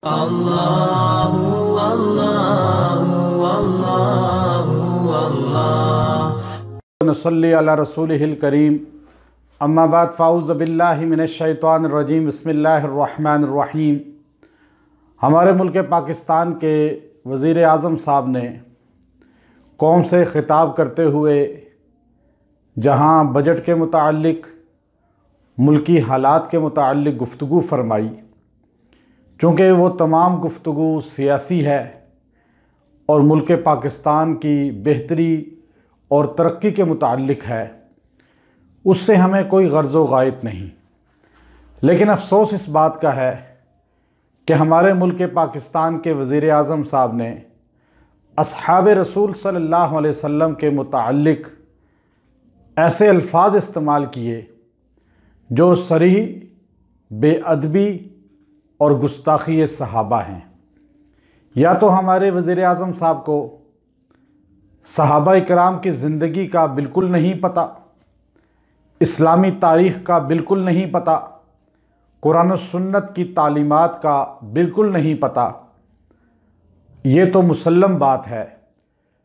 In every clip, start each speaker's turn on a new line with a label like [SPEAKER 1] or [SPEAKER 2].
[SPEAKER 1] اللہ اللہ اللہ اللہ
[SPEAKER 2] نصلی علی رسولہ الکریم اما بعد فاعوذ باللہ من الشیطان الرجیم بسم اللہ الرحمن الرحیم۔ ہمارے ملک پاکستان کے وزیر اعظم صاحب نے قوم سے خطاب کرتے ہوئے جہاں بجٹ کے متعلق ملکی حالات کے متعلق گفتگو فرمائی، چونکہ وہ تمام گفتگو سیاسی ہے اور ملک پاکستان کی بہتری اور ترقی کے متعلق ہے، اس سے ہمیں کوئی غرض و غائط نہیں، لیکن افسوس اس بات کا ہے کہ ہمارے ملک پاکستان کے وزیر اعظم صاحب نے اصحاب رسول صلی اللہ علیہ وسلم کے متعلق ایسے الفاظ استعمال کیے جو صریح بے ادبی اور گستاخی صحابہ ہیں۔ یا تو ہمارے وزیر اعظم صاحب کو صحابہ کرام کی زندگی کا بالکل نہیں پتہ، اسلامی تاریخ کا بالکل نہیں پتہ، قرآن و سنت کی تعلیمات کا بالکل نہیں پتہ، یہ تو مسلم بات ہے،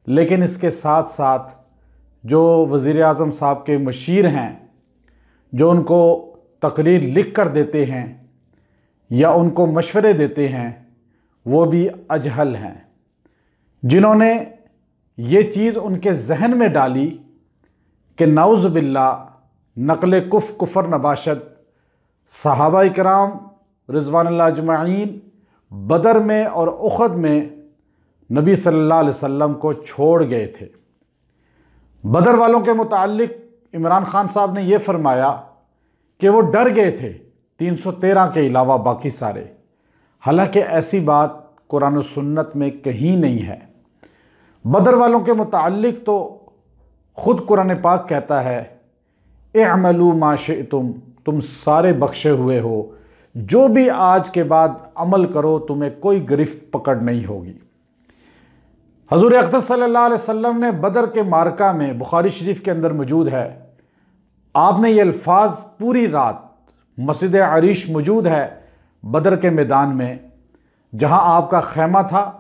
[SPEAKER 2] لیکن اس کے ساتھ ساتھ جو وزیر اعظم صاحب کے مشیر ہیں، جو ان کو تقریر لکھ کر دیتے ہیں یا ان کو مشورے دیتے ہیں، وہ بھی اجہل ہیں، جنہوں نے یہ چیز ان کے ذہن میں ڈالی کہ نعوذ باللہ نقل کفر نباشد صحابہ کرام رضوان اللہ اجمعین بدر میں اور احد میں نبی صلی اللہ علیہ وسلم کو چھوڑ گئے تھے۔ بدر والوں کے متعلق عمران خان صاحب نے یہ فرمایا کہ وہ ڈر گئے تھے 313 کے علاوہ باقی سارے، حالانکہ ایسی بات قرآن و سنت میں کہیں نہیں ہے۔ بدر والوں کے متعلق تو خود قرآن پاک کہتا ہے اعملوا ما شئتم، تم سارے بخشے ہوئے ہو، جو بھی آج کے بعد عمل کرو تمہیں کوئی گرفت پکڑ نہیں ہوگی۔ حضور اقدس صلی اللہ علیہ وسلم نے بدر کے معرکہ میں، بخاری شریف کے اندر موجود ہے، آپ نے یہ الفاظ پوری رات، مسجد عریش موجود ہے بدر کے میدان میں جہاں آپ کا خیمہ تھا،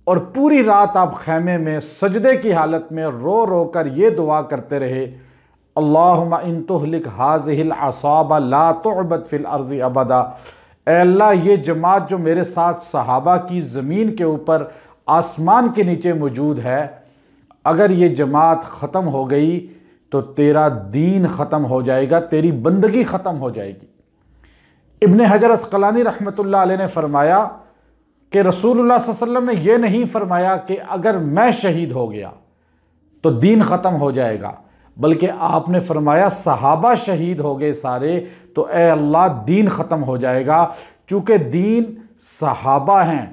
[SPEAKER 2] اور پوری رات آپ خیمے میں سجدے کی حالت میں رو رو کر یہ دعا کرتے رہے، اللہم ان تہلک ہذہ العصابہ لا تعبد فی الارض ابدا، اے اللہ یہ جماعت جو میرے ساتھ صحابہ کی زمین کے اوپر آسمان کے نیچے موجود ہے، اگر یہ جماعت ختم ہو گئی تو تیرا دین ختم ہو جائے گا، تیری بندگی ختم ہو جائے گی۔ ابن حجر عسقلانی رحمۃ اللہ علیہ نے فرمایا کہ رسول اللہ صلی اللہ علیہ وسلم نے یہ نہیں فرمایا کہ اگر میں شہید ہو گیا تو دین ختم ہو جائے گا، بلکہ آپ نے فرمایا صحابہ شہید ہو گئے سارے تو اے اللہ دین ختم ہو جائے گا، چونکہ دین صحابہ ہیں،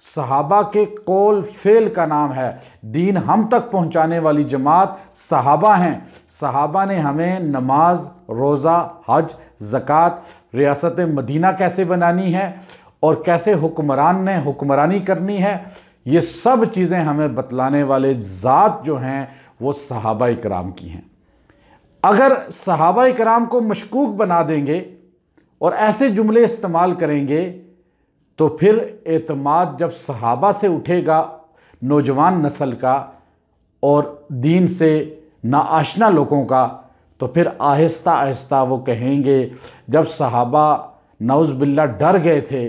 [SPEAKER 2] صحابہ کے قول فعل کا نام ہے، دین ہم تک پہنچانے والی جماعت صحابہ ہیں۔ صحابہ نے ہمیں نماز، روزہ، حج، زکوٰۃ، ریاست مدینہ کیسے بنانی ہے اور کیسے حکمران نے حکمرانی کرنی ہے، یہ سب چیزیں ہمیں بتلانے والے ذات جو ہیں وہ صحابہ کرام کی ہیں۔ اگر صحابہ کرام کو مشکوک بنا دیں گے اور ایسے جملے استعمال کریں گے تو پھر اعتماد جب صحابہ سے اٹھے گا نوجوان نسل کا اور دین سے ناآشنا لوگوں کا، تو پھر آہستہ آہستہ وہ کہیں گے جب صحابہ نعوذ باللہ ڈر گئے تھے،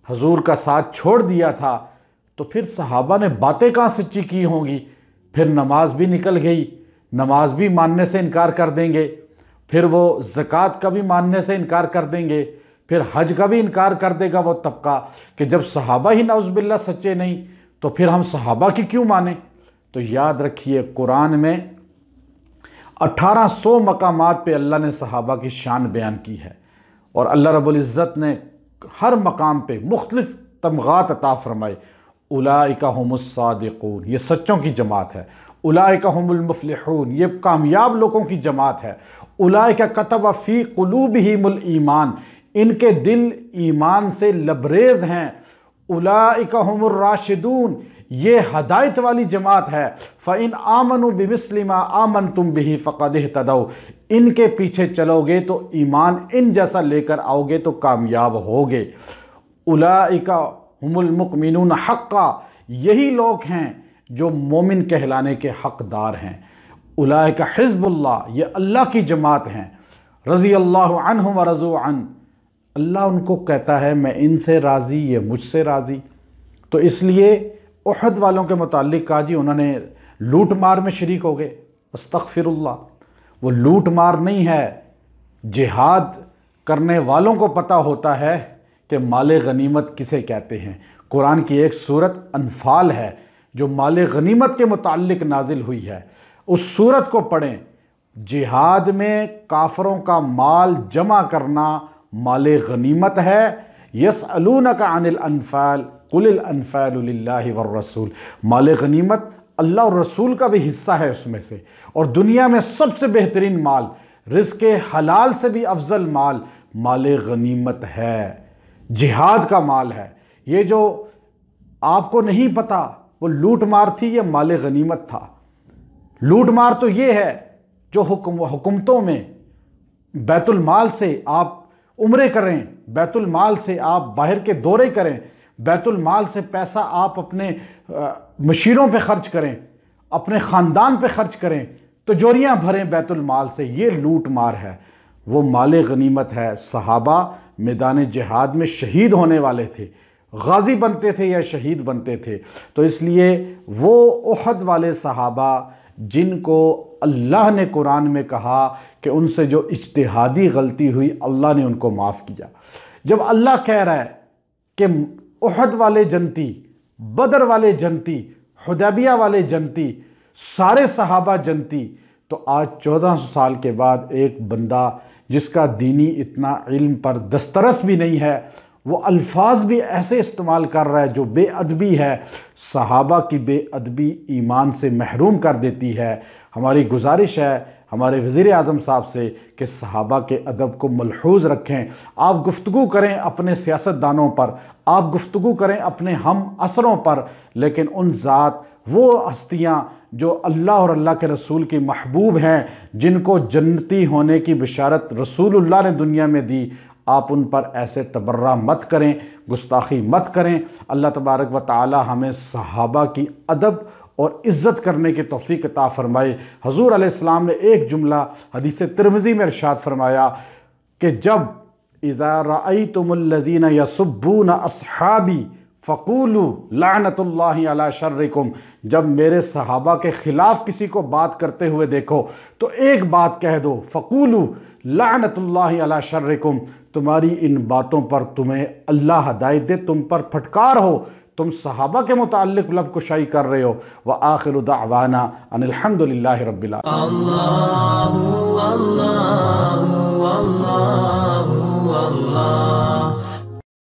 [SPEAKER 2] حضور کا ساتھ چھوڑ دیا تھا، تو پھر صحابہ نے باتیں کہاں سچی کی ہوں گی، پھر نماز بھی نکل گئی، نماز بھی ماننے سے انکار کر دیں گے، پھر وہ زکوٰۃ کا بھی ماننے سے انکار کر دیں گے، پھر حج کا بھی انکار کر دے گا وہ طبقہ کہ جب صحابہ ہی نعوذ باللہ سچے نہیں تو پھر ہم صحابہ کی کیوں مانیں۔ تو یاد رکھیے قرآن میں 1800 مقامات پہ اللہ نے صحابہ کی شان بیان کی ہے، اور اللہ رب العزت نے ہر مقام پہ مختلف تمغات عطا فرمائے۔ اولئک هم الصادقون، یہ سچوں کی جماعت ہے، اولئک هم المفلحون، یہ کامیاب لوگوں کی جماعت ہے، اولئک کتب فی قلوبہم الایمان، ان کے دل ایمان سے لبریز ہیں، اولئک هم الراشدون، یہ ہدایت والی جماعت ہے، فَإِنْ آمَنُوا بِمِثْلِ مَا آمَنْتُمْ بِهِ فَقَدْ اهْتَدَوْا، ان کے پیچھے چلو گے تو ایمان ان جیسا لے کر آؤ گے تو کامیاب ہوگے۔ اولئک هم المؤمنون حقا، یہی لوگ ہیں جو مومن کہلانے کے حقدار ہیں۔ اولئک حزب اللہ، یہ اللہ کی جماعت ہیں۔ رضی اللہ عنہم ورضوا عنہ، اللہ ان کو کہتا ہے میں ان سے راضی، یہ مجھ سے راضی۔ تو اس لیے احد والوں کے متعلق کہا جی انہوں نے لوٹ مار میں شریک ہو گئے۔ استغفر اللہ، وہ لوٹ مار نہیں ہے، جہاد کرنے والوں کو پتہ ہوتا ہے کہ مال غنیمت کسے کہتے ہیں۔ قرآن کی ایک سورت انفال ہے جو مال غنیمت کے متعلق نازل ہوئی ہے، اس سورت کو پڑھیں۔ جہاد میں کافروں کا مال جمع کرنا مال غنیمت ہے۔ یسألونک عن الانفال قل الانفال للہ والرسول، مال غنیمت اللہ اور رسول کا بھی حصہ ہے اس میں سے، اور دنیا میں سب سے بہترین مال، رزق حلال سے بھی افضل مال مال غنیمت ہے، جہاد کا مال ہے۔ یہ جو آپ کو نہیں پتا وہ لوٹ مار تھی، یہ مال غنیمت تھا۔ لوٹ مار تو یہ ہے جو حکومتوں میں بیت المال سے آپ عمرے کریں، بیت المال سے آپ باہر کے دورے کریں، بیت المال سے پیسہ آپ اپنے مشیروں پہ خرچ کریں، اپنے خاندان پہ خرچ کریں، تجوریاں بھریں بیت المال سے، یہ لوٹ مار ہے، وہ مال غنیمت ہے۔ صحابہ میدان جہاد میں شہید ہونے والے تھے، غازی بنتے تھے یا شہید بنتے تھے۔ تو اس لیے وہ احد والے صحابہ جن کو اللہ نے قرآن میں کہا کہ ان سے جو اجتہادی غلطی ہوئی اللہ نے ان کو معاف کیا، جب اللہ کہہ رہا ہے کہ احد والے جنتی، بدر والے جنتی، حدیبیہ والے جنتی، سارے صحابہ جنتی، تو آج 1400 سال کے بعد ایک بندہ جس کا دینی اتنا علم پر دسترس بھی نہیں ہے، وہ الفاظ بھی ایسے استعمال کر رہا ہے جو بے ادبی ہے۔ صحابہ کی بے ادبی ایمان سے محروم کر دیتی ہے۔ ہماری گزارش ہے ہمارے وزیر اعظم صاحب سے کہ صحابہ کے ادب کو ملحوظ رکھیں۔ آپ گفتگو کریں اپنے سیاستدانوں پر، آپ گفتگو کریں اپنے ہم عصروں پر، لیکن ان ذات وہ ہستیاں جو اللہ اور اللہ کے رسول کی محبوب ہیں، جن کو جنتی ہونے کی بشارت رسول اللہ نے دنیا میں دی، آپ ان پر ایسے تبرہ مت کریں، گستاخی مت کریں۔ اللہ تبارک و تعالی ہمیں صحابہ کی ادب اور عزت کرنے کی توفیق عطا فرمائے۔ حضور علیہ السلام نے ایک جملہ حدیث ترمذی میں ارشاد فرمایا کہ جب اذا رأیتم الذین یسبون اصحابی فقولوا لعنت اللہ علی شرکم، جب میرے صحابہ کے خلاف کسی کو بات کرتے ہوئے دیکھو تو ایک بات کہہ دو، فقولوا لعنت اللہ علی شرکم، تمہاری ان باتوں پر تمہیں اللہ ہدایت دے، تم پر پھٹکار ہو، تم صحابہ کے متعلق لب کشائی کر رہے ہو۔ وآخر دعوانا ان الحمد للہ رب العالمین۔